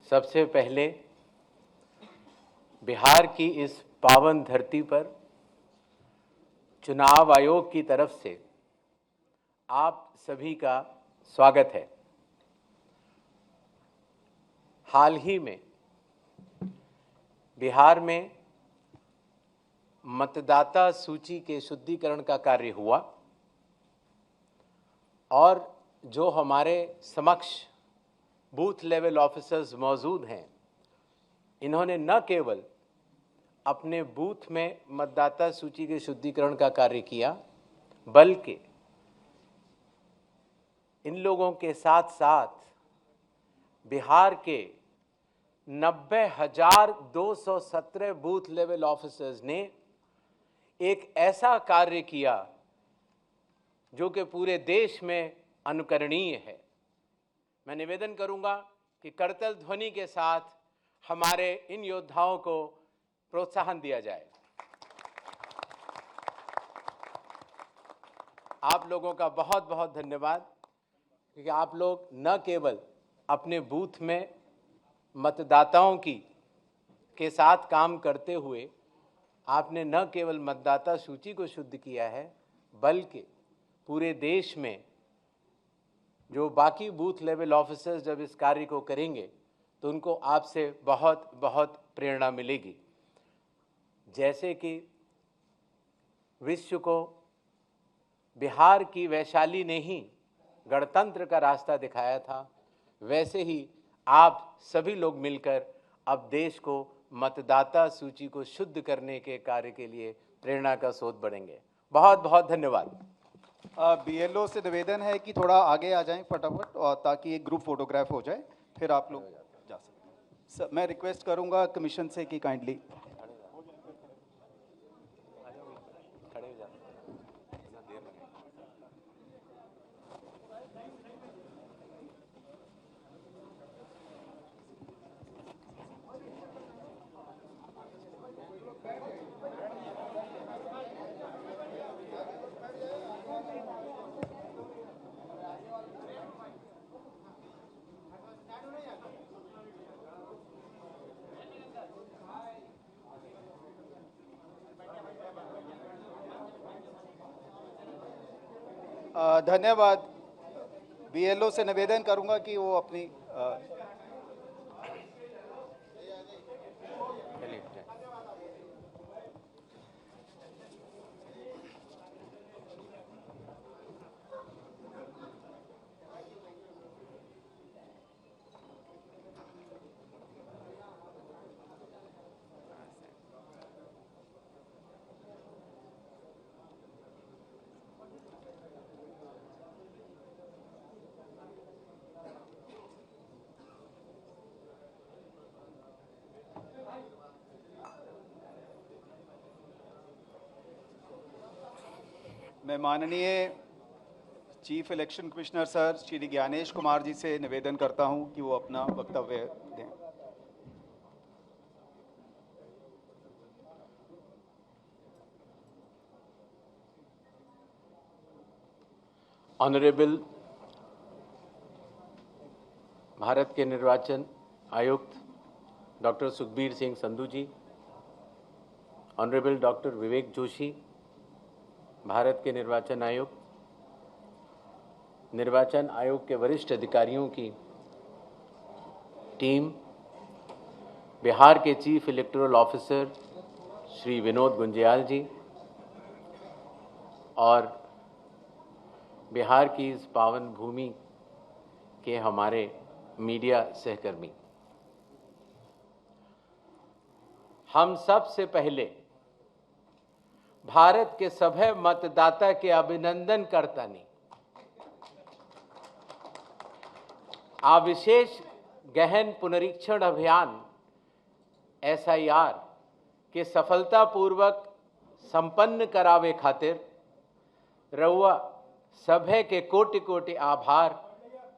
सबसे पहले बिहार की इस पावन धरती पर चुनाव आयोग की तरफ से आप सभी का स्वागत है। हाल ही में बिहार में मतदाता सूची के शुद्धिकरण का कार्य हुआ और जो हमारे समक्ष बूथ लेवल ऑफिसर्स मौजूद हैं, इन्होंने न केवल अपने बूथ में मतदाता सूची के शुद्धिकरण का कार्य किया, बल्कि इन लोगों के साथ साथ बिहार के 90,217 बूथ लेवल ऑफिसर्स ने एक ऐसा कार्य किया जो कि पूरे देश में अनुकरणीय है। मैं निवेदन करूंगा कि करतल ध्वनि के साथ हमारे इन योद्धाओं को प्रोत्साहन दिया जाए। आप लोगों का बहुत बहुत धन्यवाद, क्योंकि आप लोग न केवल अपने बूथ में मतदाताओं के साथ काम करते हुए आपने न केवल मतदाता सूची को शुद्ध किया है, बल्कि पूरे देश में जो बाकी बूथ लेवल ऑफिसर्स जब इस कार्य को करेंगे तो उनको आपसे बहुत बहुत प्रेरणा मिलेगी। जैसे कि विश्व को बिहार की वैशाली ने ही गणतंत्र का रास्ता दिखाया था, वैसे ही आप सभी लोग मिलकर अब देश को मतदाता सूची को शुद्ध करने के कार्य के लिए प्रेरणा का स्रोत बनेंगे। बहुत बहुत धन्यवाद। बीएलओ से निवेदन है कि थोड़ा आगे आ जाएं फटाफट, और ताकि एक ग्रुप फोटोग्राफ हो जाए, फिर आप लोग जा सकते हैं। मैं रिक्वेस्ट करूंगा कमीशन से कि काइंडली धन्यवाद। बीएलओ से निवेदन करूंगा कि वो अपनी मैं माननीय chief election commissioner sir Shri Gyanesh Kumar ji से निवेदन करता हूं कि वो अपना वक्तव्य दें। ऑनरेबल भारत के निर्वाचन आयुक्त डॉक्टर सुखबीर सिंह संधू जी, ऑनरेबल डॉक्टर विवेक जोशी, भारत के निर्वाचन आयुक्त, निर्वाचन आयोग के वरिष्ठ अधिकारियों की टीम, बिहार के chief electoral officer Shri Vinod Gunjiyal ji और बिहार की इस पावन भूमि के हमारे मीडिया सहकर्मी, हम सबसे पहले भारत के सभी मतदाता के अभिनंदन करता नहीं, आ विशेष गहन पुनरीक्षण अभियान SIR के सफलतापूर्वक संपन्न करावे खातिर रउआ सभे के कोटि कोटि आभार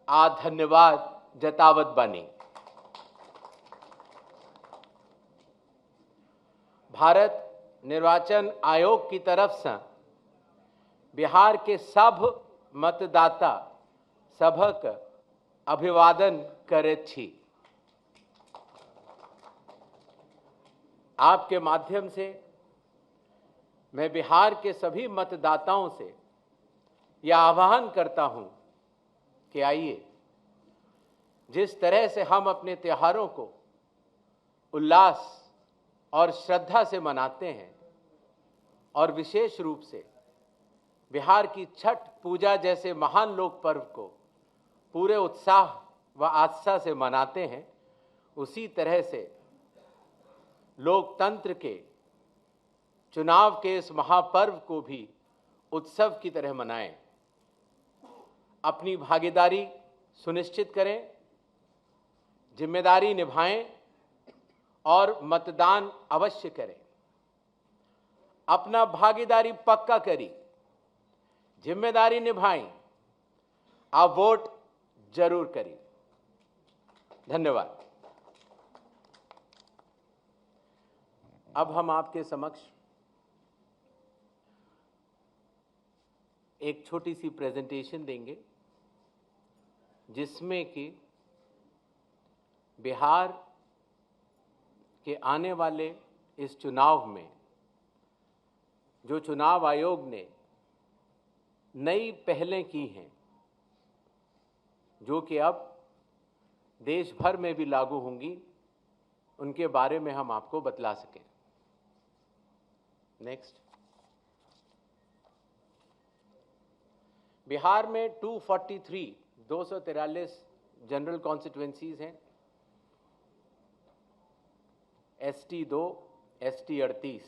आ धन्यवाद जतावत बानी। भारत निर्वाचन आयोग की तरफ से बिहार के सब मतदाता सभक अभिवादन करैत छी। आपके माध्यम से मैं बिहार के सभी मतदाताओं से यह आह्वान करता हूं कि आइए, जिस तरह से हम अपने त्योहारों को उल्लास और श्रद्धा से मनाते हैं और विशेष रूप से बिहार की छठ पूजा जैसे महान लोक पर्व को पूरे उत्साह व आस्था से मनाते हैं, उसी तरह से लोकतंत्र के चुनाव के इस महापर्व को भी उत्सव की तरह मनाएं। अपनी भागीदारी सुनिश्चित करें, जिम्मेदारी निभाएं और मतदान अवश्य करें। अपना भागीदारी पक्का करी, जिम्मेदारी निभाएं, आप वोट जरूर करें। धन्यवाद। अब हम आपके समक्ष एक छोटी सी प्रेजेंटेशन देंगे जिसमें कि बिहार के आने वाले इस चुनाव में जो चुनाव आयोग ने नई पहलें की हैं, जो कि अब देश भर में भी लागू होंगी, उनके बारे में हम आपको बतला सकें। नेक्स्ट। बिहार में 243 जनरल कॉन्स्टिट्यूएंसीज हैं, ST 2, ST 38।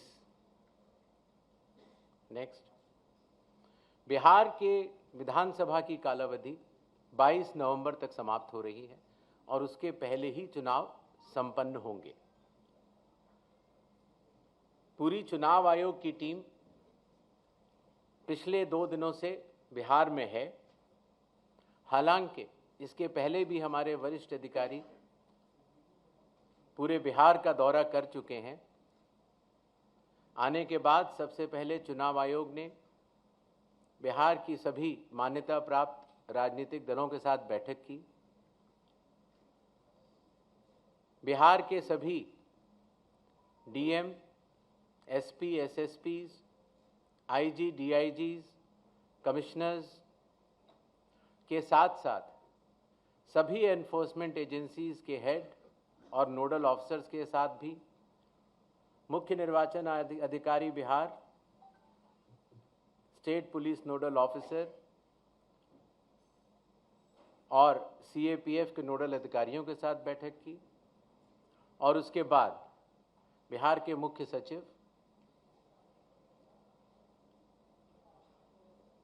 नेक्स्ट। बिहार के विधानसभा की कालावधि 22 नवंबर तक समाप्त हो रही है और उसके पहले ही चुनाव संपन्न होंगे। पूरी चुनाव आयोग की टीम पिछले 2 दिनों से बिहार में है। हालांकि इसके पहले भी हमारे वरिष्ठ अधिकारी पूरे बिहार का दौरा कर चुके हैं। आने के बाद सबसे पहले चुनाव आयोग ने बिहार की सभी मान्यता प्राप्त राजनीतिक दलों के साथ बैठक की। बिहार के सभी DM, SP, SSPs, IG, DIGs, commissioners के साथ साथ सभी एनफोर्समेंट एजेंसीज के हेड और नोडल ऑफिसर्स के साथ भी मुख्य निर्वाचन अधिकारी Bihar, state police nodal officer और CAPF के नोडल अधिकारियों के साथ बैठक की और उसके बाद बिहार के मुख्य सचिव,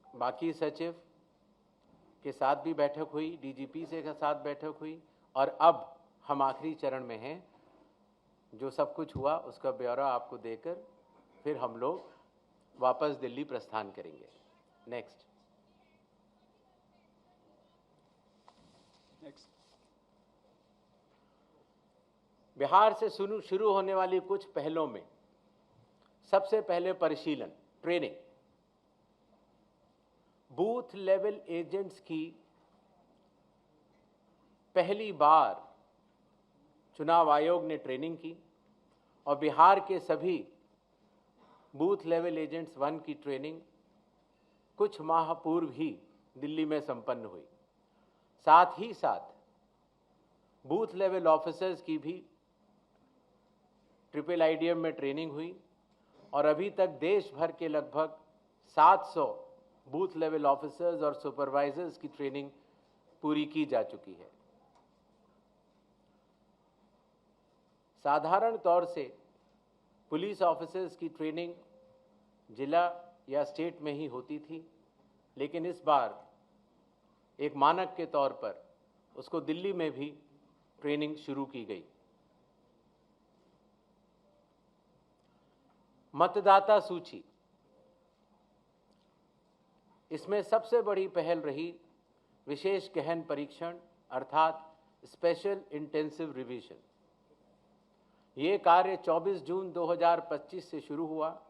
बाकी सचिव के साथ भी बैठक हुई, DGP से के साथ बैठक हुई और अब हम आखिरी चरण में हैं। जो सब कुछ हुआ उसका ब्यौरा आपको देकर फिर हम लोग वापस दिल्ली प्रस्थान करेंगे। नेक्स्ट। बिहार से शुरू होने वाली कुछ पहलों में सबसे पहले परिशीलन, ट्रेनिंग। बूथ लेवल एजेंट्स की पहली बार चुनाव आयोग ने ट्रेनिंग की और बिहार के सभी बूथ लेवल एजेंट्स 1 की ट्रेनिंग कुछ माह पूर्व ही दिल्ली में संपन्न हुई। साथ ही साथ बूथ लेवल ऑफिसर्स की भी IIIDM में ट्रेनिंग हुई और अभी तक देश भर के लगभग 700 बूथ लेवल ऑफिसर्स और सुपरवाइजर्स की ट्रेनिंग पूरी की जा चुकी है। साधारण तौर से पुलिस ऑफिसर्स की ट्रेनिंग जिला या स्टेट में ही होती थी, लेकिन इस बार एक मानक के तौर पर उसको दिल्ली में भी ट्रेनिंग शुरू की गई। मतदाता सूची, इसमें सबसे बड़ी पहल रही विशेष गहन परीक्षण अर्थात स्पेशल इंटेंसिव रिवीजन। ये कार्य 24 जून 2025 से शुरू हुआ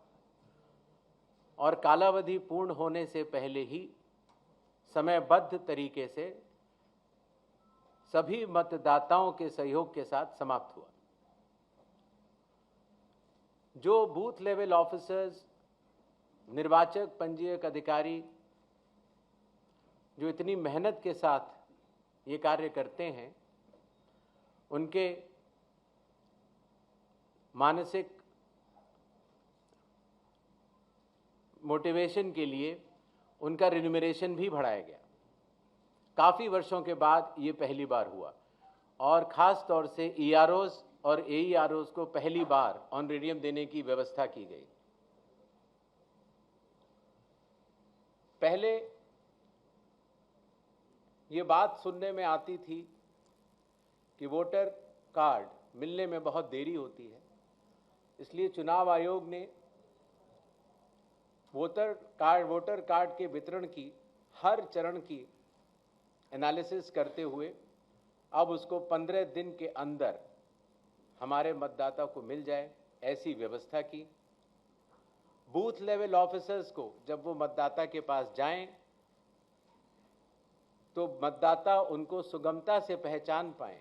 और कालावधि पूर्ण होने से पहले ही समयबद्ध तरीके से सभी मतदाताओं के सहयोग के साथ समाप्त हुआ। जो बूथ लेवल ऑफिसर्स, निर्वाचक पंजीयक अधिकारी जो इतनी मेहनत के साथ ये कार्य करते हैं, उनके मानसिक मोटिवेशन के लिए उनका रिन्यूमरेशन भी बढ़ाया गया। काफ़ी वर्षों के बाद ये पहली बार हुआ और ख़ास तौर से EROs और AEROs को पहली बार ऑनरेरियम देने की व्यवस्था की गई। पहले ये बात सुनने में आती थी कि वोटर कार्ड मिलने में बहुत देरी होती है, इसलिए चुनाव आयोग ने वोटर कार्ड के वितरण की हर चरण की एनालिसिस करते हुए अब उसको 15 दिन के अंदर हमारे मतदाता को मिल जाए, ऐसी व्यवस्था की। बूथ लेवल ऑफिसर्स को जब वो मतदाता के पास जाएं तो मतदाता उनको सुगमता से पहचान पाएं,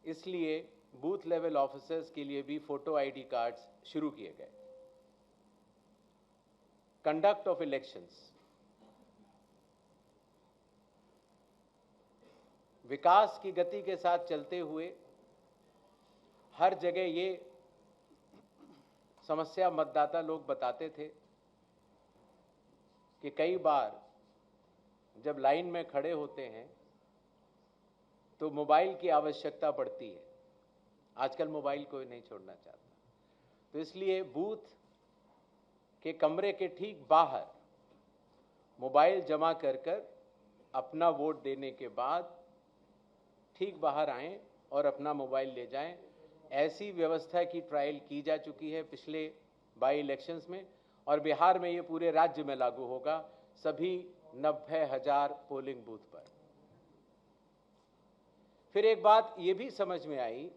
इसलिए बूथ लेवल ऑफिसर्स के लिए भी फोटो ID कार्ड्स शुरू किए गए। कंडक्ट ऑफ इलेक्शंस, विकास की गति के साथ चलते हुए हर जगह ये समस्या मतदाता लोग बताते थे कि कई बार जब लाइन में खड़े होते हैं तो मोबाइल की आवश्यकता पड़ती है। आजकल मोबाइल कोई नहीं छोड़ना चाहता, तो इसलिए बूथ के कमरे के ठीक बाहर मोबाइल जमा कर अपना वोट देने के बाद ठीक बाहर आएं और अपना मोबाइल ले जाएं। ऐसी व्यवस्था की ट्रायल की जा चुकी है पिछले बाई इलेक्शंस में, और बिहार में ये पूरे राज्य में लागू होगा, सभी 90,000 पोलिंग बूथ पर। फिर एक बात ये भी समझ में आई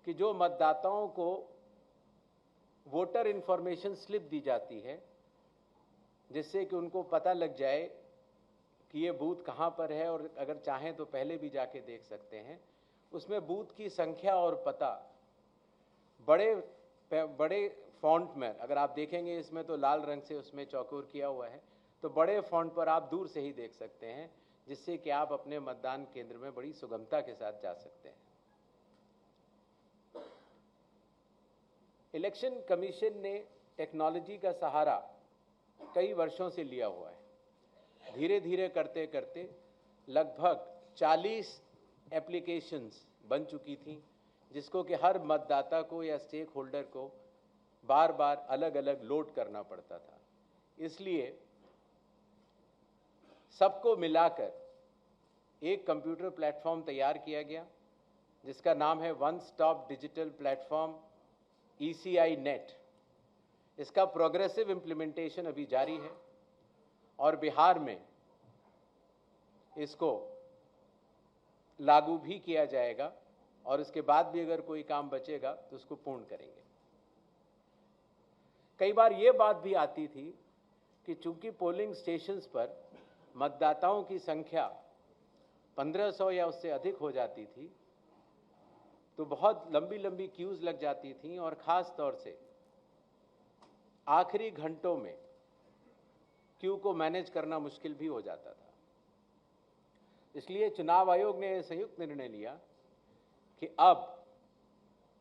कि जो मतदाताओं को वोटर इंफॉर्मेशन स्लिप दी जाती है, जिससे कि उनको पता लग जाए कि ये बूथ कहाँ पर है और अगर चाहें तो पहले भी जाके देख सकते हैं, उसमें बूथ की संख्या और पता बड़े फॉन्ट में, अगर आप देखेंगे इसमें तो लाल रंग से उसमें चौकोर किया हुआ है, तो बड़े फॉन्ट पर आप दूर से ही देख सकते हैं, जिससे कि आप अपने मतदान केंद्र में बड़ी सुगमता के साथ जा सकते हैं। इलेक्शन कमीशन ने टेक्नोलॉजी का सहारा कई वर्षों से लिया हुआ है। धीरे धीरे करते करते लगभग 40 एप्लीकेशंस बन चुकी थी, जिसको कि हर मतदाता को या स्टेक होल्डर को बार बार अलग अलग लोड करना पड़ता था। इसलिए सबको मिलाकर एक कंप्यूटर प्लेटफॉर्म तैयार किया गया, जिसका नाम है one stop digital platform ECI net. इसका प्रोग्रेसिव इम्प्लीमेंटेशन अभी जारी है और बिहार में इसको लागू भी किया जाएगा, और इसके बाद भी अगर कोई काम बचेगा तो उसको पूर्ण करेंगे। कई बार ये बात भी आती थी कि चूंकि पोलिंग स्टेशंस पर मतदाताओं की संख्या 1500 या उससे अधिक हो जाती थी, तो बहुत लंबी लंबी क्यूज लग जाती थी और ख़ास तौर से आखिरी घंटों में क्यू को मैनेज करना मुश्किल भी हो जाता था। इसलिए चुनाव आयोग ने संयुक्त निर्णय लिया कि अब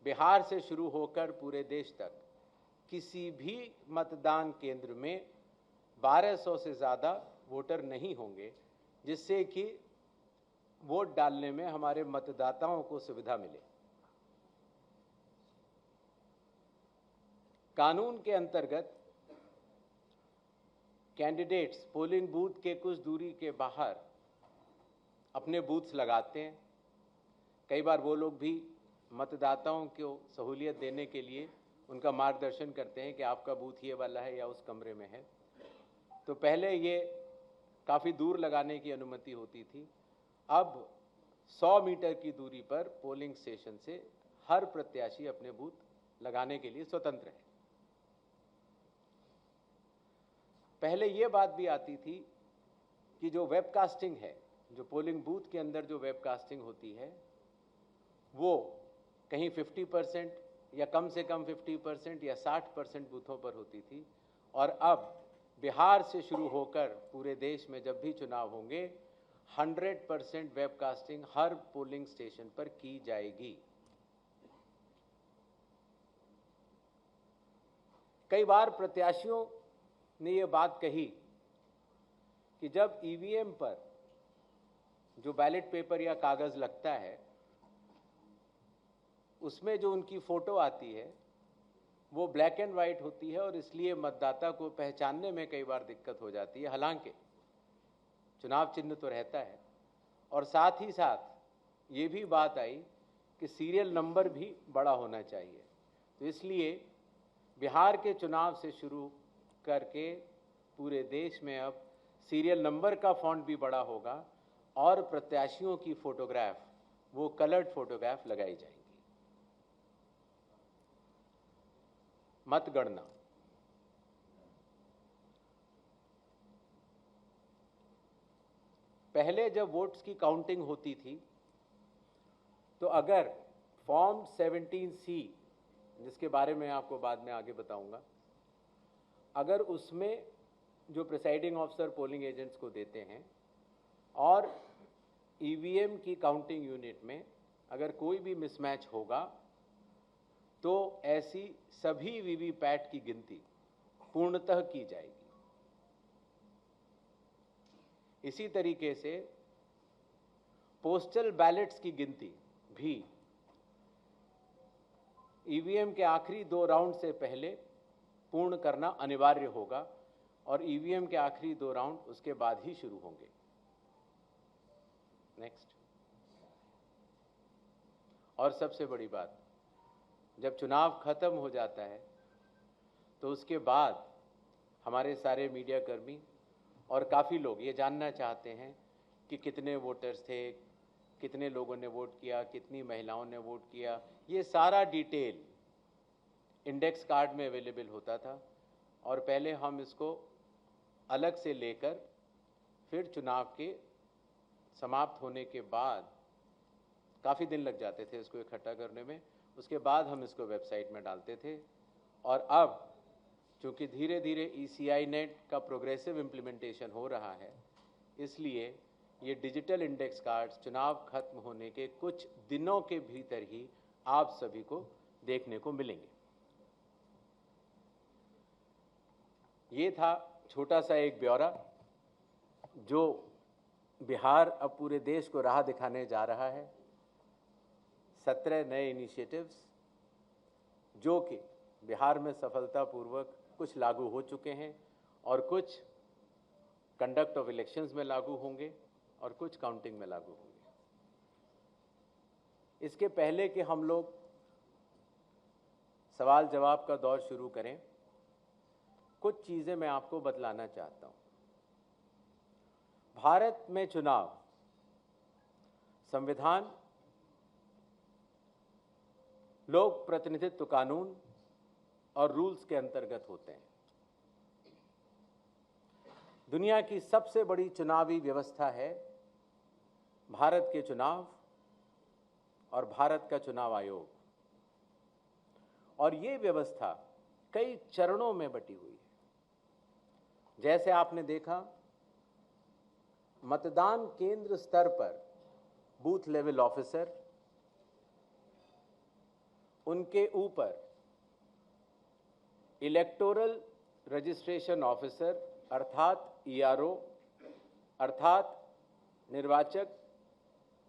बिहार से शुरू होकर पूरे देश तक किसी भी मतदान केंद्र में 1200 से ज़्यादा वोटर नहीं होंगे, जिससे कि वोट डालने में हमारे मतदाताओं को सुविधा मिले। कानून के अंतर्गत कैंडिडेट्स पोलिंग बूथ के कुछ दूरी के बाहर अपने बूथ्स लगाते हैं। कई बार वो लोग भी मतदाताओं को सहूलियत देने के लिए उनका मार्गदर्शन करते हैं कि आपका बूथ ये वाला है या उस कमरे में है। तो पहले ये काफ़ी दूर लगाने की अनुमति होती थी, अब 100 मीटर की दूरी पर पोलिंग स्टेशन से हर प्रत्याशी अपने बूथ लगाने के लिए स्वतंत्र है। पहले ये बात भी आती थी कि जो वेबकास्टिंग है, जो पोलिंग बूथ के अंदर जो वेबकास्टिंग होती है, वो कहीं 50% या कम से कम 50% या 60% बूथों पर होती थी, और अब बिहार से शुरू होकर पूरे देश में जब भी चुनाव होंगे 100% वेबकास्टिंग हर पोलिंग स्टेशन पर की जाएगी। कई बार प्रत्याशियों ने ये बात कही कि जब ईवीएम पर जो बैलेट पेपर या कागज लगता है उसमें जो उनकी फोटो आती है वो ब्लैक एंड वाइट होती है और इसलिए मतदाता को पहचानने में कई बार दिक्कत हो जाती है। हालांकि चुनाव चिन्ह तो रहता है, और साथ ही साथ ये भी बात आई कि सीरियल नंबर भी बड़ा होना चाहिए। तो इसलिए बिहार के चुनाव से शुरू करके पूरे देश में अब सीरियल नंबर का फॉन्ट भी बड़ा होगा और प्रत्याशियों की फोटोग्राफ वो कलर्ड फोटोग्राफ लगाई जाएंगी। मतगणना पहले जब वोट्स की काउंटिंग होती थी तो अगर फॉर्म 17C, जिसके बारे में आपको बाद में आगे बताऊंगा, अगर उसमें जो प्रिसाइडिंग ऑफिसर पोलिंग एजेंट्स को देते हैं और ईवीएम की काउंटिंग यूनिट में अगर कोई भी मिसमैच होगा तो ऐसी सभी वीवीपैट की गिनती पूर्णतः की जाएगी। इसी तरीके से पोस्टल बैलेट्स की गिनती भी ईवीएम के आखिरी 2 राउंड से पहले पूर्ण करना अनिवार्य होगा और ईवीएम के आखिरी 2 राउंड उसके बाद ही शुरू होंगे। नेक्स्ट। और सबसे बड़ी बात, जब चुनाव खत्म हो जाता है तो उसके बाद हमारे सारे मीडिया कर्मी और काफ़ी लोग ये जानना चाहते हैं कि कितने वोटर्स थे, कितने लोगों ने वोट किया, कितनी महिलाओं ने वोट किया। ये सारा डिटेल इंडेक्स कार्ड में अवेलेबल होता था और पहले हम इसको अलग से लेकर फिर चुनाव के समाप्त होने के बाद काफ़ी दिन लग जाते थे इसको इकट्ठा करने में, उसके बाद हम इसको वेबसाइट में डालते थे। और अब चूँकि धीरे धीरे ECI नेट का प्रोग्रेसिव इम्प्लीमेंटेशन हो रहा है, इसलिए ये डिजिटल इंडेक्स कार्ड्स चुनाव खत्म होने के कुछ दिनों के भीतर ही आप सभी को देखने को मिलेंगे। ये था छोटा सा एक ब्यौरा जो बिहार अब पूरे देश को राह दिखाने जा रहा है। 17 नए इनिशिएटिव्स जो कि बिहार में सफलतापूर्वक कुछ लागू हो चुके हैं और कुछ कंडक्ट ऑफ इलेक्शंस में लागू होंगे और कुछ काउंटिंग में लागू होंगे। इसके पहले कि हम लोग सवाल जवाब का दौर शुरू करें, कुछ चीज़ें मैं आपको बतलाना चाहता हूं। भारत में चुनाव संविधान, लोक प्रतिनिधित्व कानून और रूल्स के अंतर्गत होते हैं। दुनिया की सबसे बड़ी चुनावी व्यवस्था है भारत के चुनाव और भारत का चुनाव आयोग, और ये व्यवस्था कई चरणों में बटी हुई है। जैसे आपने देखा, मतदान केंद्र स्तर पर बूथ लेवल ऑफिसर, उनके ऊपर इलेक्टोरल रजिस्ट्रेशन ऑफिसर अर्थात ERO अर्थात निर्वाचक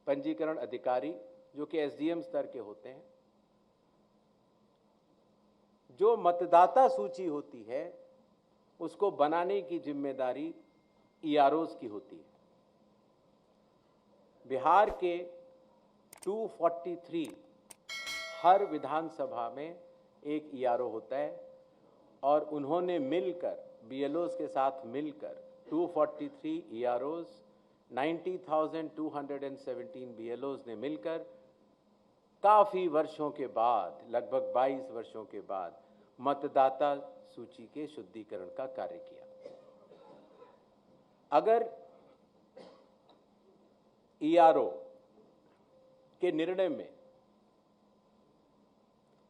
पंजीकरण अधिकारी, जो कि SDM स्तर के होते हैं। जो मतदाता सूची होती है उसको बनाने की जिम्मेदारी EROs की होती है। बिहार के 243 हर विधानसभा में एक ERO होता है और उन्होंने मिलकर BLOs के साथ मिलकर 243 EROs, 90,217 BLOs ने मिलकर काफ़ी वर्षों के बाद, लगभग 22 वर्षों के बाद मतदाता सूची के शुद्धिकरण का कार्य किया। अगर ERO के निर्णय में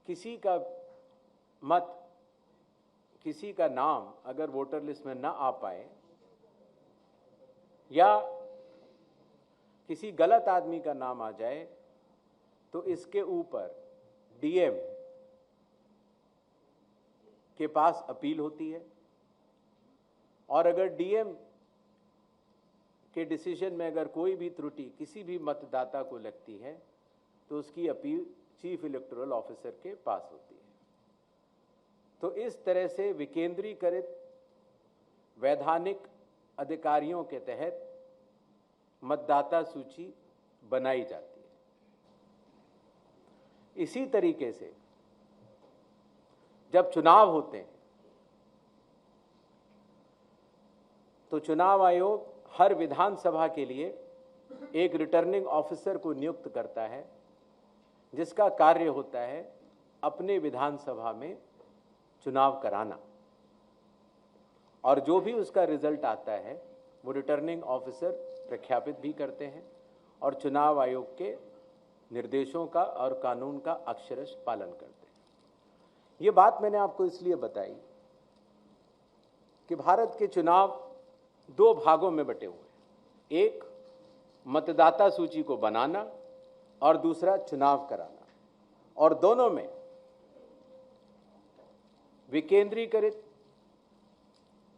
किसी का मत, किसी का नाम अगर वोटर लिस्ट में ना आ पाए या किसी गलत आदमी का नाम आ जाए तो इसके ऊपर डीएम के पास अपील होती है, और अगर डीएम के डिसीजन में अगर कोई भी त्रुटि किसी भी मतदाता को लगती है तो उसकी अपील चीफ इलेक्टोरल ऑफिसर के पास होती है। तो इस तरह से विकेंद्रीकृत वैधानिक अधिकारियों के तहत मतदाता सूची बनाई जाती है। इसी तरीके से जब चुनाव होते हैं तो चुनाव आयोग हर विधानसभा के लिए एक रिटर्निंग ऑफिसर को नियुक्त करता है, जिसका कार्य होता है अपने विधानसभा में चुनाव कराना, और जो भी उसका रिजल्ट आता है वो रिटर्निंग ऑफिसर प्रख्यापित भी करते हैं और चुनाव आयोग के निर्देशों का और कानून का अक्षरश पालन करते हैं। ये बात मैंने आपको इसलिए बताई कि भारत के चुनाव दो भागों में बटे हुए हैं, एक मतदाता सूची को बनाना और दूसरा चुनाव कराना, और दोनों में विकेंद्रीकृत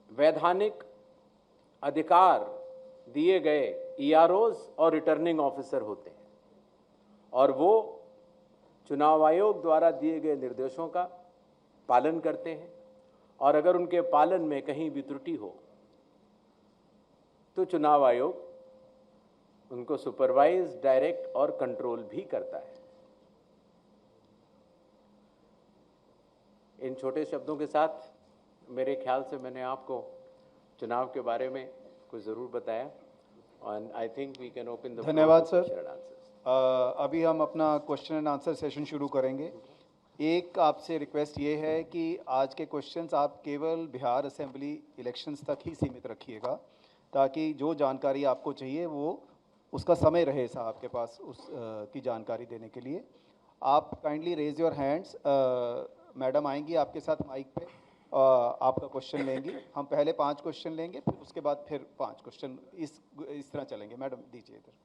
वैधानिक अधिकार दिए गए ईआरओज और रिटर्निंग ऑफिसर होते हैं, और वो चुनाव आयोग द्वारा दिए गए निर्देशों का पालन करते हैं, और अगर उनके पालन में कहीं भी त्रुटि हो तो चुनाव आयोग उनको सुपरवाइज, डायरेक्ट और कंट्रोल भी करता है। इन छोटे शब्दों के साथ मेरे ख्याल से मैंने आपको चुनाव के बारे में कुछ ज़रूर बताया, और I think we can open the धन्यवाद सर। अभी हम अपना क्वेश्चन एंड आंसर सेशन शुरू करेंगे। एक आपसे रिक्वेस्ट ये है कि आज के क्वेश्चंस आप केवल बिहार असेंबली इलेक्शंस तक ही सीमित रखिएगा, ताकि जो जानकारी आपको चाहिए वो उसका समय रहे साहब आपके पास उस की जानकारी देने के लिए। आप kindly raise your hands, madam आएंगी आपके साथ माइक पे, आपका क्वेश्चन लेंगी। हम पहले 5 क्वेश्चन लेंगे, फिर उसके बाद फिर 5 क्वेश्चन, इस तरह चलेंगे। मैडम दीजिए इधर।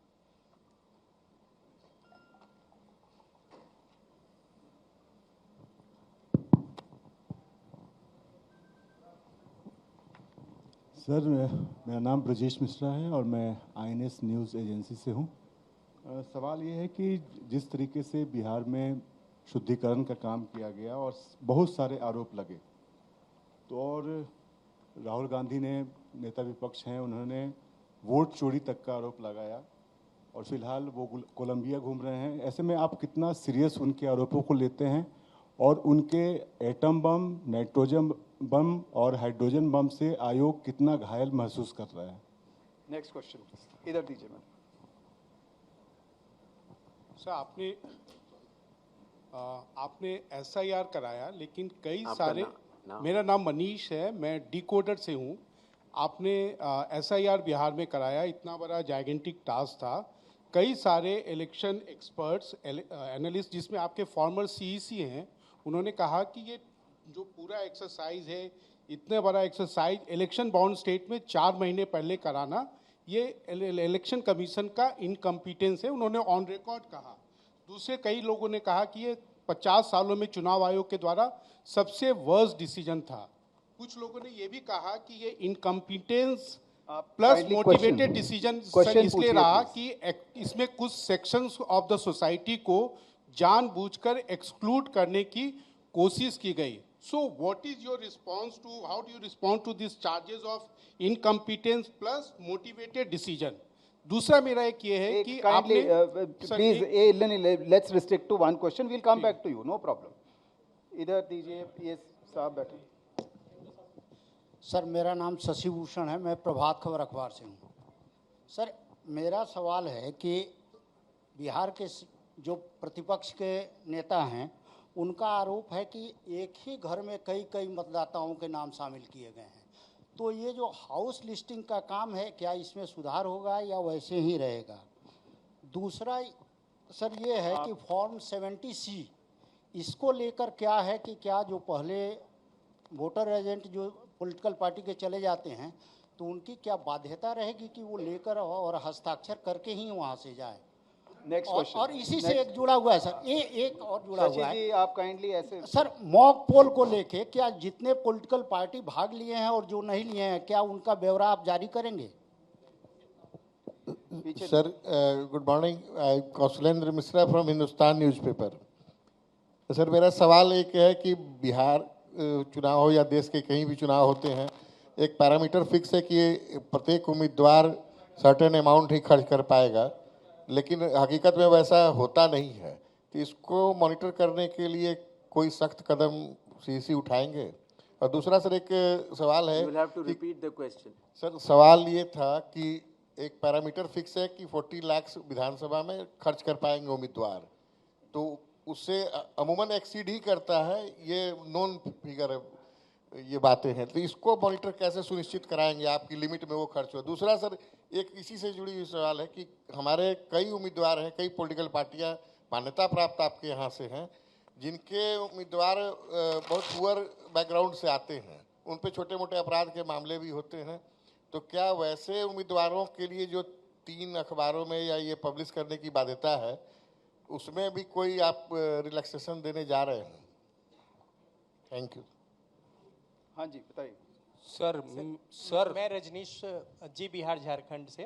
सर, मेरा नाम ब्रजेश मिश्रा है और मैं आईएनएस न्यूज़ एजेंसी से हूँ। सवाल ये है कि जिस तरीके से बिहार में शुद्धिकरण का काम किया गया और बहुत सारे आरोप लगे, तो और राहुल गांधी ने, नेता विपक्ष हैं, उन्होंने वोट चोरी तक का आरोप लगाया, और फिलहाल वो कोलंबिया घूम रहे हैं। ऐसे में आप कितना सीरियस उनके आरोपों को लेते हैं, और उनके एटम बम, नाइट्रोजन बम और हाइड्रोजन बम से आयोग कितना घायल महसूस कर रहा है? नेक्स्ट क्वेश्चन इधर दीजिए मैम। सर, आपने एसआईआर कराया, लेकिन कई सारे मेरा नाम मनीष है, मैं डिकोडर से हूँ। आपने एसआईआर बिहार में कराया, इतना बड़ा जाइगेंटिक टास्क था। कई सारे इलेक्शन एक्सपर्ट्स, एनालिस्ट, जिसमें आपके फॉर्मर सीईसी हैं, उन्होंने कहा कि ये जो पूरा एक्सरसाइज है, इतने बड़ा एक्सरसाइज इलेक्शन बाउंड स्टेट में 4 महीने पहले कराना, ये इलेक्शन कमीशन का इनकम्पिटेंस है, उन्होंने ऑन रिकॉर्ड कहा। दूसरे कई लोगों ने कहा कि ये 50 सालों में चुनाव आयोग के द्वारा सबसे वर्स्ट डिसीजन था। कुछ लोगों ने ये भी कहा कि ये इनकम्पिटेंस प्लस मोटिवेटेड डिसीजन इसलिए रहा कि इसमें कुछ सेक्शंस ऑफ द सोसाइटी को जानबूझकर एक्सक्लूड करने की कोशिश की गई। So what is your response to, how do you respond to this charges of incompetence plus motivated decision? दूसरा मेरा एक ये है कि आपने please let's restrict to 1 question, we'll come back to you, no problem. इधर दीजिए, ये साहब बैठे। सर, मेरा नाम शशि भूषण है, मैं प्रभात खबर अखबार से हूँ। सर, मेरा सवाल है कि बिहार के जो प्रतिपक्ष के नेता हैं, उनका आरोप है कि एक ही घर में कई कई मतदाताओं के नाम शामिल किए गए हैं। तो ये जो हाउस लिस्टिंग का काम है, क्या इसमें सुधार होगा या वैसे ही रहेगा? दूसरा सर ये है कि फॉर्म 70C इसको लेकर क्या है कि क्या जो पहले वोटर एजेंट जो पॉलिटिकल पार्टी के चले जाते हैं तो उनकी क्या बाध्यता रहेगी कि वो लेकर और हस्ताक्षर करके ही वहाँ से जाए? Next question. और इसी से एक जुड़ा हुआ है सर, एक और जुड़ा शशि हुआ है जी, आप काइंडली ऐसे सर, मॉक पोल को लेके क्या जितने पॉलिटिकल पार्टी भाग लिए हैं और जो नहीं लिए हैं, क्या उनका ब्यौरा आप जारी करेंगे? Sir, good morning, Kaushalendra Mishra from Hindustan newspaper. Sir, मेरा सवाल एक है कि बिहार चुनाव हो या देश के कहीं भी चुनाव होते हैं, एक पैरामीटर फिक्स है कि प्रत्येक उम्मीदवार सर्टेन अमाउंट ही खर्च कर पाएगा, लेकिन हकीकत में वैसा होता नहीं है। तो इसको मॉनिटर करने के लिए कोई सख्त कदम सीसी उठाएंगे? और दूसरा सर, एक सवाल है। You will have to repeat the question. Sir, सवाल ये था कि एक पैरामीटर फिक्स है कि 40 लाख विधानसभा में खर्च कर पाएंगे उम्मीदवार, तो उससे अमूमन एक्सीड ही करता है, ये नॉन फिगर है, ये बातें हैं। तो इसको मॉनिटर कैसे सुनिश्चित कराएंगे आपकी लिमिट में वो खर्च हो? दूसरा सर, एक इसी से जुड़ी हुई सवाल है कि हमारे कई उम्मीदवार हैं, कई पॉलिटिकल पार्टियां मान्यता प्राप्त आपके यहाँ से हैं, जिनके उम्मीदवार बहुत पुअर बैकग्राउंड से आते हैं, उन पे छोटे मोटे अपराध के मामले भी होते हैं। तो क्या वैसे उम्मीदवारों के लिए जो 3 अखबारों में या ये पब्लिश करने की बाध्यता है, उसमें भी कोई आप रिलैक्सेशन देने जा रहे हैं? Thank you. हाँ जी, बताइए। सर मैं रजनीश जी, बिहार झारखंड से।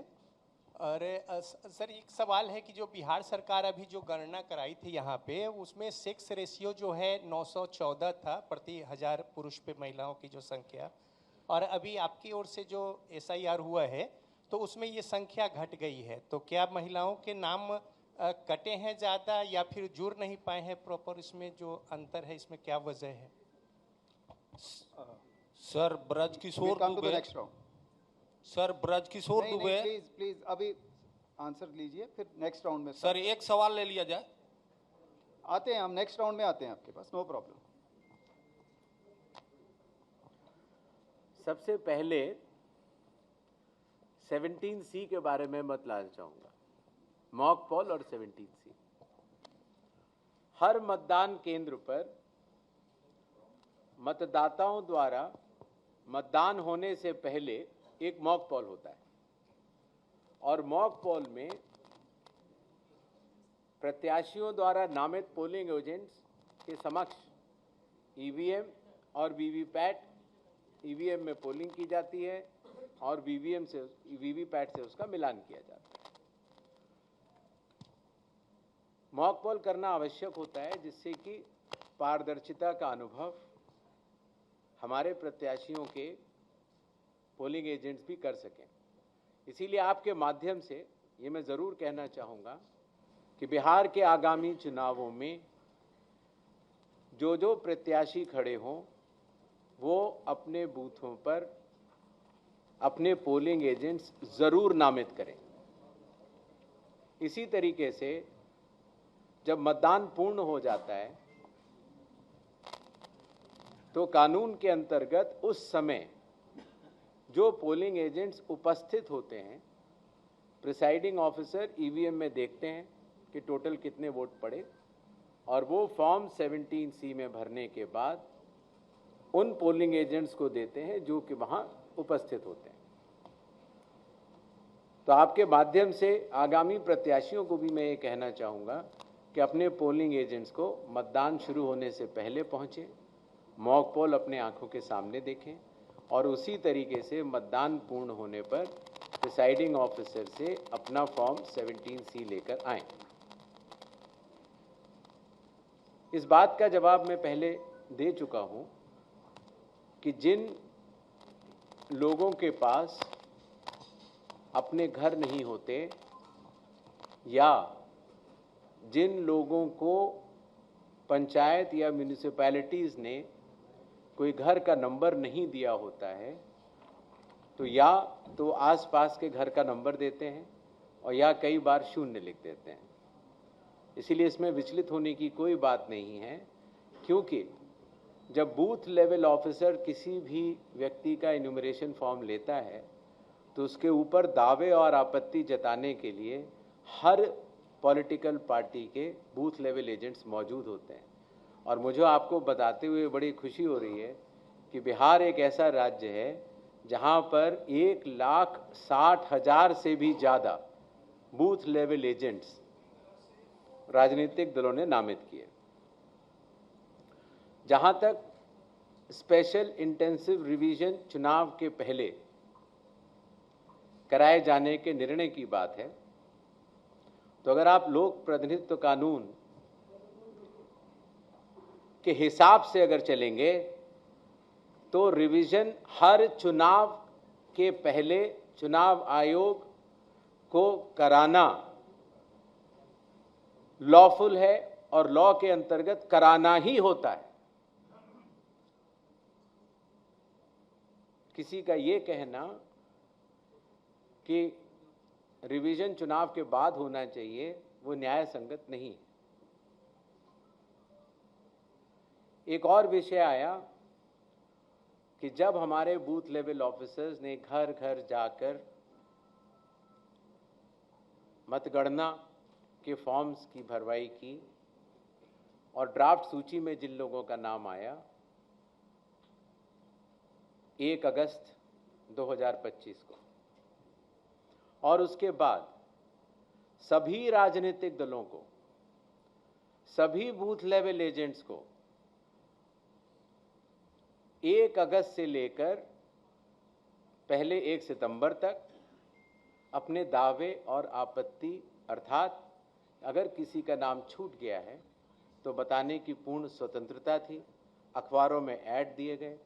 और सर, एक सवाल है कि जो बिहार सरकार अभी जो गणना कराई थी यहाँ पे, उसमें सेक्स रेशियो जो है 914 था प्रति 1000 पुरुष पे महिलाओं की जो संख्या, और अभी आपकी ओर से जो SIR हुआ है तो उसमें ये संख्या घट गई है। तो क्या महिलाओं के नाम कटे हैं ज़्यादा या फिर जुड़ नहीं पाए हैं प्रॉपर? इसमें जो अंतर है, इसमें क्या वजह है? Sir, Brajkishore Dubey. Sir, Brajkishore Dubey. Please अभी आंसर लीजिए, फिर नेक्स्ट राउंड में। सर, एक सवाल ले लिया जाए। आते हैं हम, नेक्स्ट राउंड में आते हैं आपके पास, नो प्रॉब्लम। सबसे पहले 17C के बारे में मत लाना चाहूंगा, मॉक पोल और 17C। हर मतदान केंद्र पर मतदाताओं द्वारा मतदान होने से पहले एक मॉक पोल होता है, और मॉक पोल में प्रत्याशियों द्वारा नामित पोलिंग एजेंट्स के समक्ष ईवीएम और वीवीपैट, ईवीएम में पोलिंग की जाती है और वीवीपैट से उसका मिलान किया जाता है। मॉक पोल करना आवश्यक होता है जिससे कि पारदर्शिता का अनुभव हमारे प्रत्याशियों के पोलिंग एजेंट्स भी कर सकें। इसीलिए आपके माध्यम से ये मैं ज़रूर कहना चाहूँगा कि बिहार के आगामी चुनावों में जो जो प्रत्याशी खड़े हों, वो अपने बूथों पर अपने पोलिंग एजेंट्स ज़रूर नामित करें। इसी तरीके से जब मतदान पूर्ण हो जाता है तो कानून के अंतर्गत उस समय जो पोलिंग एजेंट्स उपस्थित होते हैं, प्रिसाइडिंग ऑफिसर ईवीएम में देखते हैं कि टोटल कितने वोट पड़े, और वो फॉर्म 17C में भरने के बाद उन पोलिंग एजेंट्स को देते हैं जो कि वहाँ उपस्थित होते हैं। तो आपके माध्यम से आगामी प्रत्याशियों को भी मैं ये कहना चाहूँगा कि अपने पोलिंग एजेंट्स को मतदान शुरू होने से पहले पहुँचें, मॉक पोल अपने आंखों के सामने देखें, और उसी तरीके से मतदान पूर्ण होने पर प्रिसाइडिंग ऑफिसर से अपना फॉर्म 17C लेकर आएं। इस बात का जवाब मैं पहले दे चुका हूं कि जिन लोगों के पास अपने घर नहीं होते या जिन लोगों को पंचायत या म्यूनिसिपैलिटीज़ ने कोई घर का नंबर नहीं दिया होता है, तो या तो आसपास के घर का नंबर देते हैं और या कई बार 0 लिख देते हैं। इसीलिए इसमें विचलित होने की कोई बात नहीं है, क्योंकि जब बूथ लेवल ऑफिसर किसी भी व्यक्ति का इन्यूमरेशन फॉर्म लेता है तो उसके ऊपर दावे और आपत्ति जताने के लिए हर पॉलिटिकल पार्टी के बूथ लेवल एजेंट्स मौजूद होते हैं, और मुझे आपको बताते हुए बड़ी खुशी हो रही है कि बिहार एक ऐसा राज्य है जहां पर 1,60,000 से भी ज़्यादा बूथ लेवल एजेंट्स राजनीतिक दलों ने नामित किए। जहां तक स्पेशल इंटेंसिव रिवीजन चुनाव के पहले कराए जाने के निर्णय की बात है, तो अगर आप लोक प्रतिनिधित्व कानून के हिसाब से अगर चलेंगे तो रिवीजन हर चुनाव के पहले चुनाव आयोग को कराना लॉफुल है और लॉ के अंतर्गत कराना ही होता है। किसी का ये कहना कि रिवीजन चुनाव के बाद होना चाहिए वो न्याय संगत नहीं है। एक और विषय आया कि जब हमारे बूथ लेवल ऑफिसर्स ने घर घर जाकर मतगणना के फॉर्म्स की भरवाई की और ड्राफ्ट सूची में जिन लोगों का नाम आया 1 अगस्त 2025 को, और उसके बाद सभी राजनीतिक दलों को, सभी बूथ लेवल एजेंट्स को 1 अगस्त से लेकर पहले 1 सितंबर तक अपने दावे और आपत्ति, अर्थात अगर किसी का नाम छूट गया है तो बताने की पूर्ण स्वतंत्रता थी। अखबारों में ऐड दिए गए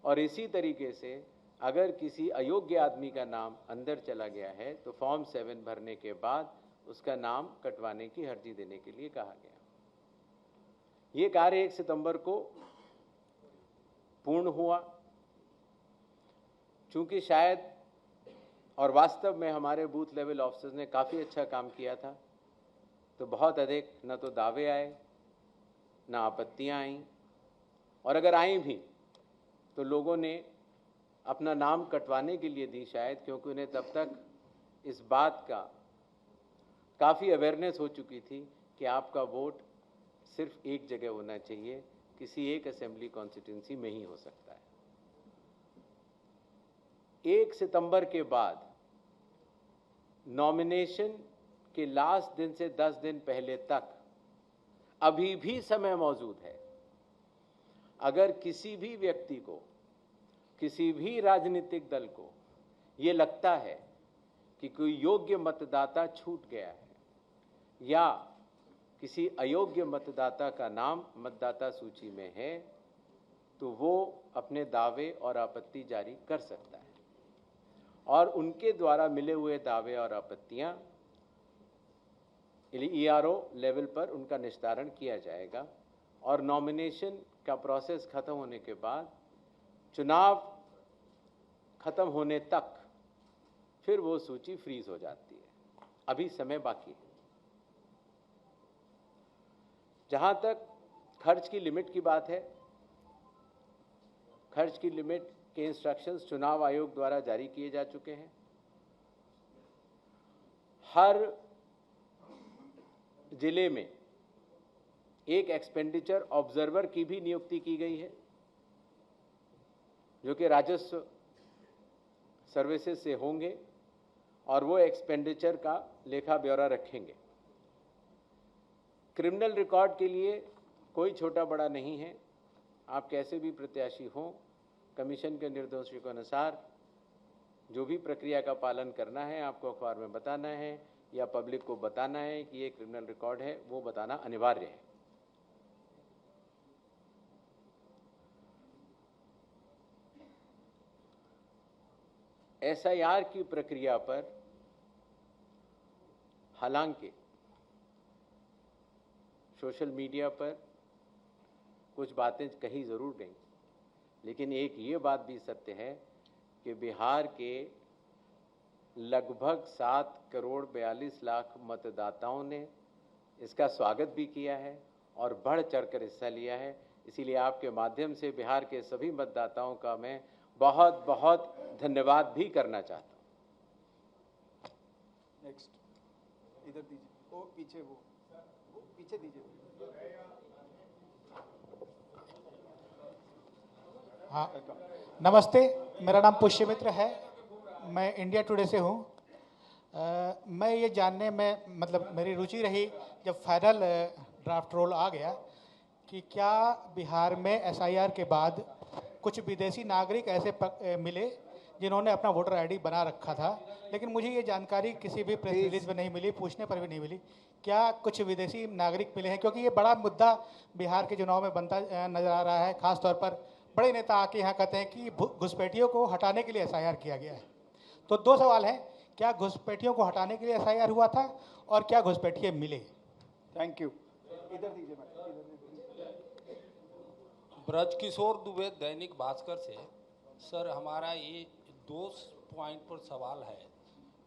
और इसी तरीके से अगर किसी अयोग्य आदमी का नाम अंदर चला गया है तो फॉर्म 7 भरने के बाद उसका नाम कटवाने की अर्जी देने के लिए कहा गया। ये कार्य 1 सितंबर को पूर्ण हुआ। चूंकि शायद और वास्तव में हमारे बूथ लेवल ऑफिसर्स ने काफ़ी अच्छा काम किया था, तो बहुत अधिक न तो दावे आए न आपत्तियां आईं, और अगर आई भी तो लोगों ने अपना नाम कटवाने के लिए दी, शायद क्योंकि उन्हें तब तक इस बात का काफ़ी अवेयरनेस हो चुकी थी कि आपका वोट सिर्फ एक जगह होना चाहिए, किसी एक असेंबली कॉन्स्टिट्यूंसी में ही हो सकता है। 1 सितंबर के बाद नॉमिनेशन के लास्ट दिन से 10 दिन पहले तक अभी भी समय मौजूद है। अगर किसी भी व्यक्ति को, किसी भी राजनीतिक दल को ये लगता है कि कोई योग्य मतदाता छूट गया है या किसी अयोग्य मतदाता का नाम मतदाता सूची में है, तो वो अपने दावे और आपत्ति जारी कर सकता है और उनके द्वारा मिले हुए दावे और आपत्तियां ERO लेवल पर उनका निस्तारण किया जाएगा और नॉमिनेशन का प्रोसेस खत्म होने के बाद चुनाव खत्म होने तक फिर वो सूची फ्रीज हो जाती है। अभी समय बाकी है। जहां तक खर्च की लिमिट की बात है, खर्च की लिमिट के इंस्ट्रक्शंस चुनाव आयोग द्वारा जारी किए जा चुके हैं। हर जिले में एक एक्सपेंडिचर ऑब्जर्वर की भी नियुक्ति की गई है, जो कि राजस्व सर्विसेज से होंगे और वो एक्सपेंडिचर का लेखा ब्यौरा रखेंगे। क्रिमिनल रिकॉर्ड के लिए कोई छोटा बड़ा नहीं है। आप कैसे भी प्रत्याशी हों, कमीशन के निर्देशों के अनुसार जो भी प्रक्रिया का पालन करना है आपको अखबार में बताना है या पब्लिक को बताना है कि ये क्रिमिनल रिकॉर्ड है, वो बताना अनिवार्य है। SIR की प्रक्रिया पर हालांकि सोशल मीडिया पर कुछ बातें कही ज़रूर गई, लेकिन एक ये बात भी सत्य है कि बिहार के लगभग 7 करोड़ 42 लाख मतदाताओं ने इसका स्वागत भी किया है और बढ़ चढ़कर हिस्सा लिया है। इसीलिए आपके माध्यम से बिहार के सभी मतदाताओं का मैं बहुत बहुत धन्यवाद भी करना चाहता हूँ। नेक्स्ट इधर दीजिए, वो पीछे दीजिए। हाँ, नमस्ते, मेरा नाम पुष्य मित्र है, मैं इंडिया टुडे से हूँ। मैं ये जानने में मतलब मेरी रुचि रही जब फाइनल ड्राफ्ट रोल आ गया कि क्या बिहार में एसआईआर के बाद कुछ विदेशी नागरिक ऐसे मिले जिन्होंने अपना वोटर आईडी बना रखा था, लेकिन मुझे ये जानकारी किसी भी प्रेस रिलीज में नहीं मिली, पूछने पर भी नहीं मिली। क्या कुछ विदेशी नागरिक मिले हैं? क्योंकि ये बड़ा मुद्दा बिहार के चुनाव में बनता नजर आ रहा है। खासतौर पर बड़े नेता आके यहाँ कहते हैं कि घुसपैठियों को हटाने के लिए एसआईआर किया गया है। तो दो सवाल हैं, क्या घुसपैठियों को हटाने के लिए एसआईआर हुआ था और क्या घुसपैठिए मिले? Thank you. इधर दीजिए मैडम। ब्रजकिशोर दुबे, दैनिक भास्कर से। सर, हमारा ये 2 पॉइंट पर सवाल है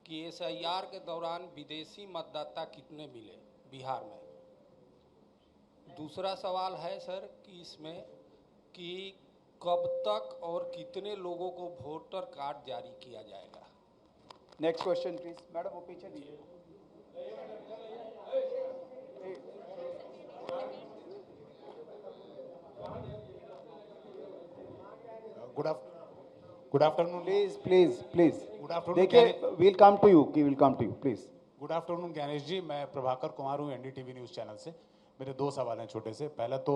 कि एसआईआर के दौरान विदेशी मतदाता कितने मिले बिहार में। दूसरा सवाल है सर कि इसमें कि कब तक और कितने लोगों को वोटर कार्ड जारी किया जाएगा। Next question please. मैडम वो पीछे दीजिए। Good afternoon please good afternoon. देखिए, will come to you please. Good afternoon Gyanesh ji, मैं प्रभाकर कुमार हूँ एनडीटीवी न्यूज़ चैनल से। मेरे 2 सवाल हैं छोटे से। पहला तो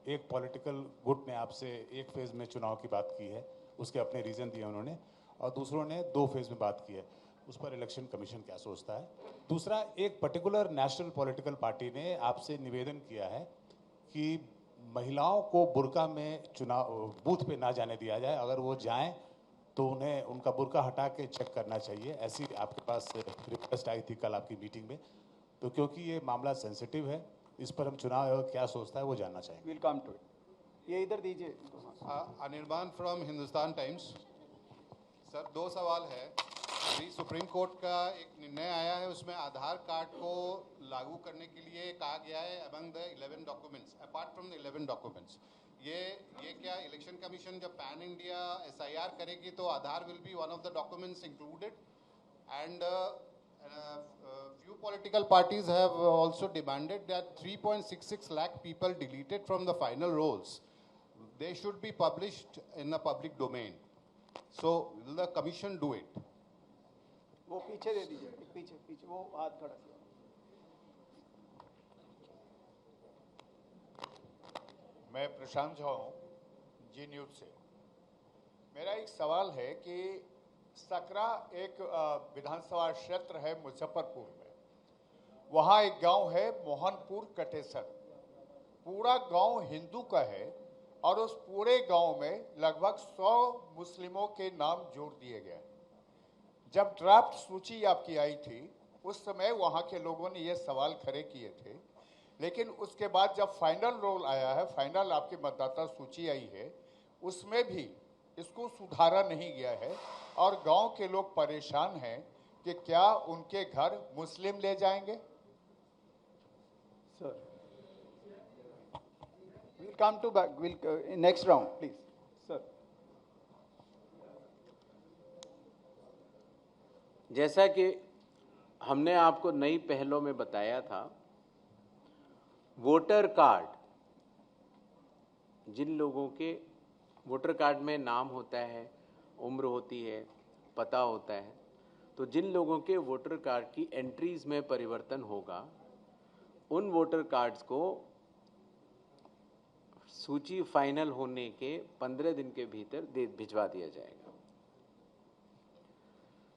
एक पॉलिटिकल गुट ने आपसे एक फेज़ में चुनाव की बात की है, उसके अपने रीज़न दिए उन्होंने, और दूसरों ने 2 फेज़ में बात की है। उस पर इलेक्शन कमीशन क्या सोचता है? दूसरा, एक पर्टिकुलर नेशनल पॉलिटिकल पार्टी ने आपसे निवेदन किया है कि महिलाओं को बुर्का में चुनाव बूथ पे ना जाने दिया जाए, अगर वो जाएं तो उन्हें उनका बुर्का हटा के चेक करना चाहिए। ऐसी आपके पास रिक्वेस्ट आई थी कल आपकी मीटिंग में। तो क्योंकि ये मामला सेंसिटिव है, इस पर हम चुनाव आयोग क्या सोचता है वो जानना चाहेंगे। Will come to it. ये इधर दीजिए। Anirban from Hindustan Times. Sir, 2 सवाल है। अभी सुप्रीम कोर्ट का एक निर्णय आया है, उसमें आधार कार्ड को लागू करने के लिए कहा गया है among the 11 documents, apart from the 11 documents. ये क्या इलेक्शन कमीशन जब पैन इंडिया एसआईआर करेगी तो Aadhaar will be one of the documents included? And few political parties have also demanded that 3.66 lakh people deleted from the final rolls, they should be published in the public domain. So will the commission do it? वो पीछे दे दीजिए, पीछे वो हाथ खड़ा किया। मैं प्रशांत झा हूँ, जी न्यूज़ से। मेरा एक सवाल है कि सकरा एक विधानसभा क्षेत्र है मुजफ्फरपुर में, वहाँ एक गांव है मोहनपुर कटेसर। पूरा गांव हिंदू का है और उस पूरे गांव में लगभग 100 मुस्लिमों के नाम जोड़ दिए गए। जब ड्राफ्ट सूची आपकी आई थी उस समय वहाँ के लोगों ने ये सवाल खड़े किए थे, लेकिन उसके बाद जब फाइनल रोल आया है, फाइनल आपकी मतदाता सूची आई है, उसमें भी इसको सुधारा नहीं गया है और गांव के लोग परेशान हैं कि क्या उनके घर मुस्लिम ले जाएंगे। Sir, we'll come to back, we'll next round please sir। जैसा कि हमने आपको नई पहलों में बताया था, वोटर कार्ड, जिन लोगों के वोटर कार्ड में नाम होता है, उम्र होती है, पता होता है, तो जिन लोगों के वोटर कार्ड की एंट्रीज में परिवर्तन होगा, उन वोटर कार्ड्स को सूची फाइनल होने के 15 दिन के भीतर भिजवा दिया जाएगा।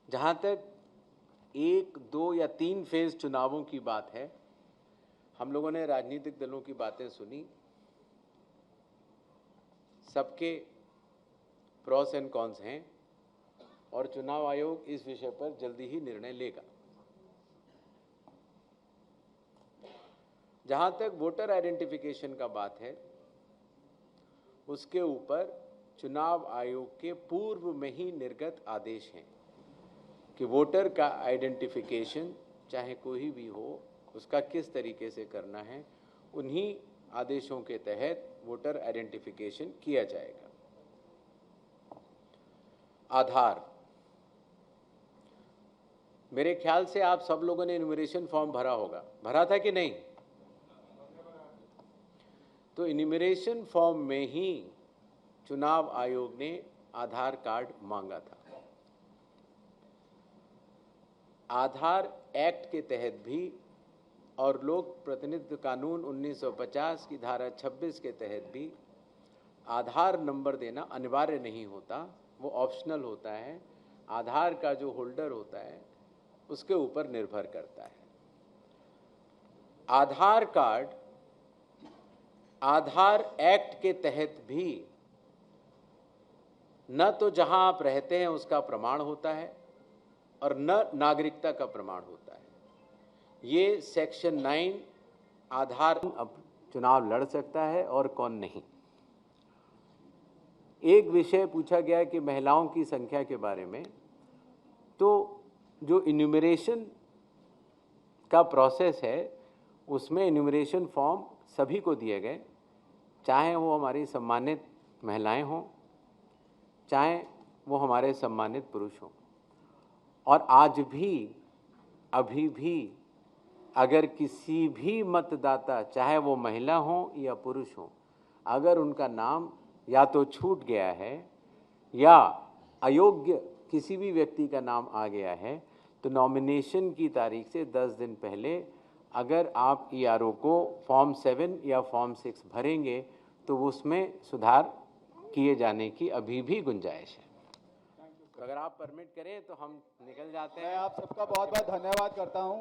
जहां तक 1, 2 या 3 फेज चुनावों की बात है, हम लोगों ने राजनीतिक दलों की बातें सुनी, सबके प्रोस एंड कॉन्स हैं और चुनाव आयोग इस विषय पर जल्दी ही निर्णय लेगा। जहां तक वोटर आइडेंटिफिकेशन का बात है, उसके ऊपर चुनाव आयोग के पूर्व में ही निर्गत आदेश हैं कि वोटर का आइडेंटिफिकेशन चाहे कोई भी हो, उसका किस तरीके से करना है, उन्हीं आदेशों के तहत वोटर आइडेंटिफिकेशन किया जाएगा। आधार, मेरे ख्याल से आप सब लोगों ने इन्यूमरेशन फॉर्म भरा होगा, भरा था कि नहीं? तो इन्यूमरेशन फॉर्म में ही चुनाव आयोग ने आधार कार्ड मांगा था। आधार एक्ट के तहत भी और लोक प्रतिनिधित्व कानून 1950 की धारा 26 के तहत भी आधार नंबर देना अनिवार्य नहीं होता, वो ऑप्शनल होता है। आधार का जो होल्डर होता है उसके ऊपर निर्भर करता है। आधार कार्ड आधार एक्ट के तहत भी न तो जहां आप रहते हैं उसका प्रमाण होता है और न नागरिकता का प्रमाण होता है। ये सेक्शन 9 आधार अब चुनाव लड़ सकता है और कौन नहीं। एक विषय पूछा गया कि महिलाओं की संख्या के बारे में, तो जो इन्यूमरेशन का प्रोसेस है उसमें इन्यूमरेशन फॉर्म सभी को दिए गए, चाहे वो हमारी सम्मानित महिलाएं हों, चाहे वो हमारे सम्मानित पुरुष हों। और आज भी अभी भी अगर किसी भी मतदाता, चाहे वो महिला हो या पुरुष हो, अगर उनका नाम या तो छूट गया है या अयोग्य किसी भी व्यक्ति का नाम आ गया है, तो नॉमिनेशन की तारीख से 10 दिन पहले अगर आप ERO को फॉर्म 7 या फॉर्म 6 भरेंगे तो उसमें सुधार किए जाने की अभी भी गुंजाइश है। तो अगर आप परमिट करें तो हम निकल जाते हैं। मैं आप सबका बहुत बहुत धन्यवाद करता हूं।